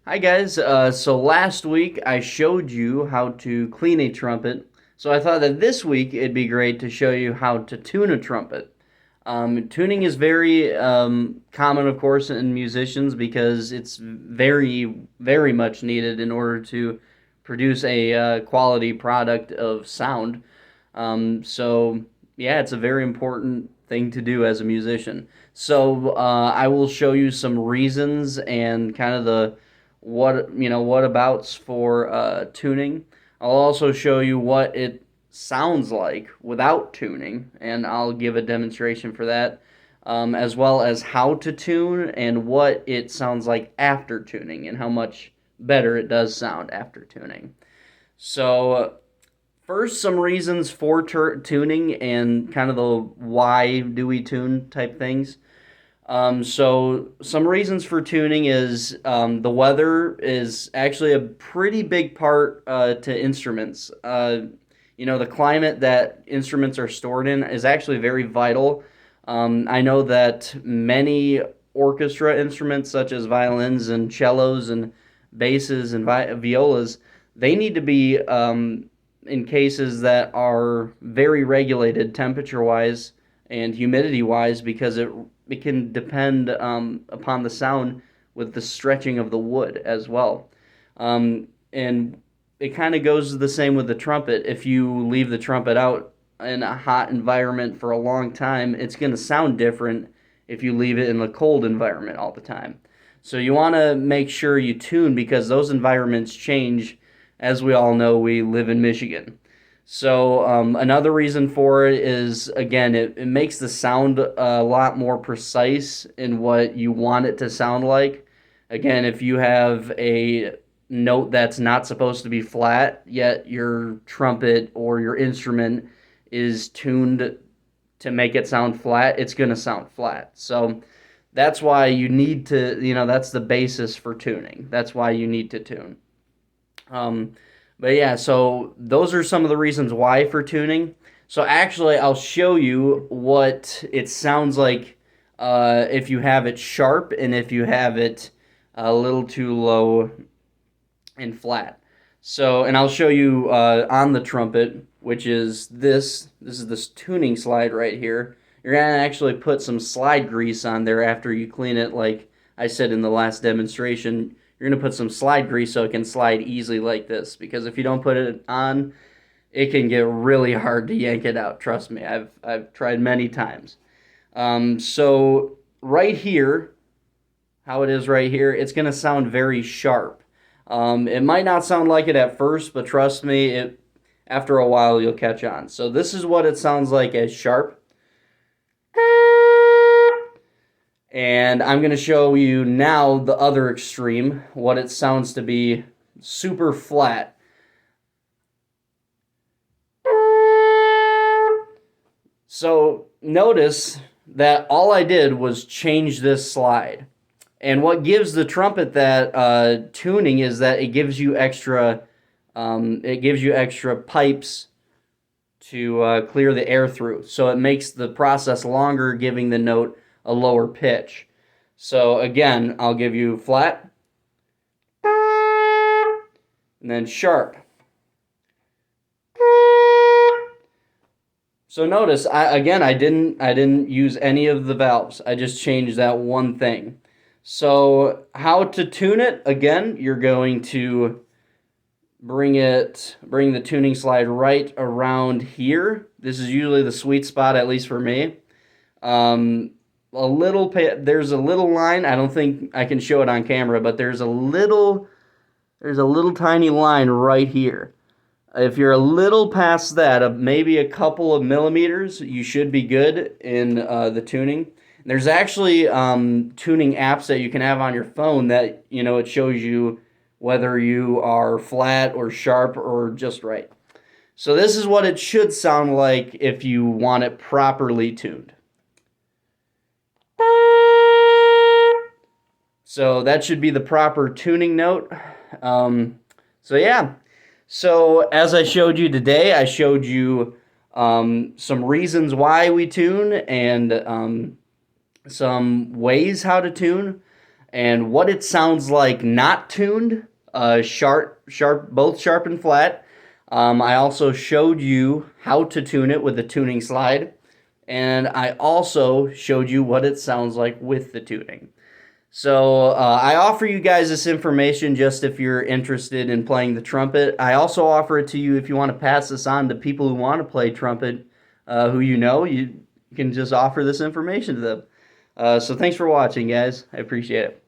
Hi guys. So last week I showed you how to clean a trumpet. So I thought that this week it'd be great to show you how to tune a trumpet. Tuning is very common, of course, in musicians because it's very, very much needed in order to produce a quality product of sound. So yeah, it's a very important thing to do as a musician. So I will show you some reasons and kind of the what abouts for tuning. I'll also show you what it sounds like without tuning, and I'll give a demonstration for that, as well as how to tune and what it sounds like after tuning and how much better it does sound after tuning. So first, some reasons for tuning and kind of the why do we tune type things. So some reasons for tuning is the weather is actually a pretty big part to instruments. The climate that instruments are stored in is actually very vital. I know that many orchestra instruments, such as violins and cellos and basses and violas, they need to be in cases that are very regulated temperature wise and humidity wise because it can depend upon the sound with the stretching of the wood as well. And it kind of goes the same with the trumpet. If you leave the trumpet out in a hot environment for a long time, it's going to sound different if you leave it in a cold environment all the time. So you want to make sure you tune because those environments change. As we all know, we live in Michigan. So another reason for it is, again, it makes the sound a lot more precise in what you want it to sound like. Again, if you have a note that's not supposed to be flat, yet your trumpet or your instrument is tuned to make it sound flat, it's going to sound flat. So that's why you need to, that's the basis for tuning. That's why you need to tune. But yeah, so those are some of the reasons why for tuning. So actually, I'll show you what it sounds like if you have it sharp and if you have it a little too low and flat. So, and I'll show you on the trumpet, which is this. This is this tuning slide right here. You're gonna actually put some slide grease on there after you clean it, like I said in the last demonstration. You're going to put some slide grease so it can slide easily like this, because if you don't put it on, it can get really hard to yank it out. Trust me, I've tried many times. So right here, how it is right here, it's going to sound very sharp. It might not sound like it at first, but trust me, after a while you'll catch on. So this is what it sounds like as sharp. And I'm going to show you now the other extreme, what it sounds to be super flat. So notice that all I did was change this slide. And what gives the trumpet that tuning is that it gives you extra pipes to clear the air through. So it makes the process longer, giving the note a lower pitch. So again, I'll give you flat and then sharp. So notice, I didn't use any of the valves. I just changed that one thing. So how to tune it? Again, you're going to bring the tuning slide right around here. This is usually the sweet spot, at least for me. There's a little line. I don't think I can show it on camera, but there's a little tiny line right here. If you're a little past that, of maybe a couple of millimeters, you should be good in the tuning. There's actually tuning apps that you can have on your phone that, it shows you whether you are flat or sharp or just right. So this is what it should sound like if you want it properly tuned. So that should be the proper tuning note. So yeah. So as I showed you today, I showed you some reasons why we tune and some ways how to tune. and what it sounds like not tuned, both sharp and flat. I also showed you how to tune it with the tuning slide, and I also showed you what it sounds like with the tuning. So I offer you guys this information just if you're interested in playing the trumpet. I also offer it to you if you want to pass this on to people who want to play trumpet, who you can just offer this information to them. So thanks for watching, guys. I appreciate it.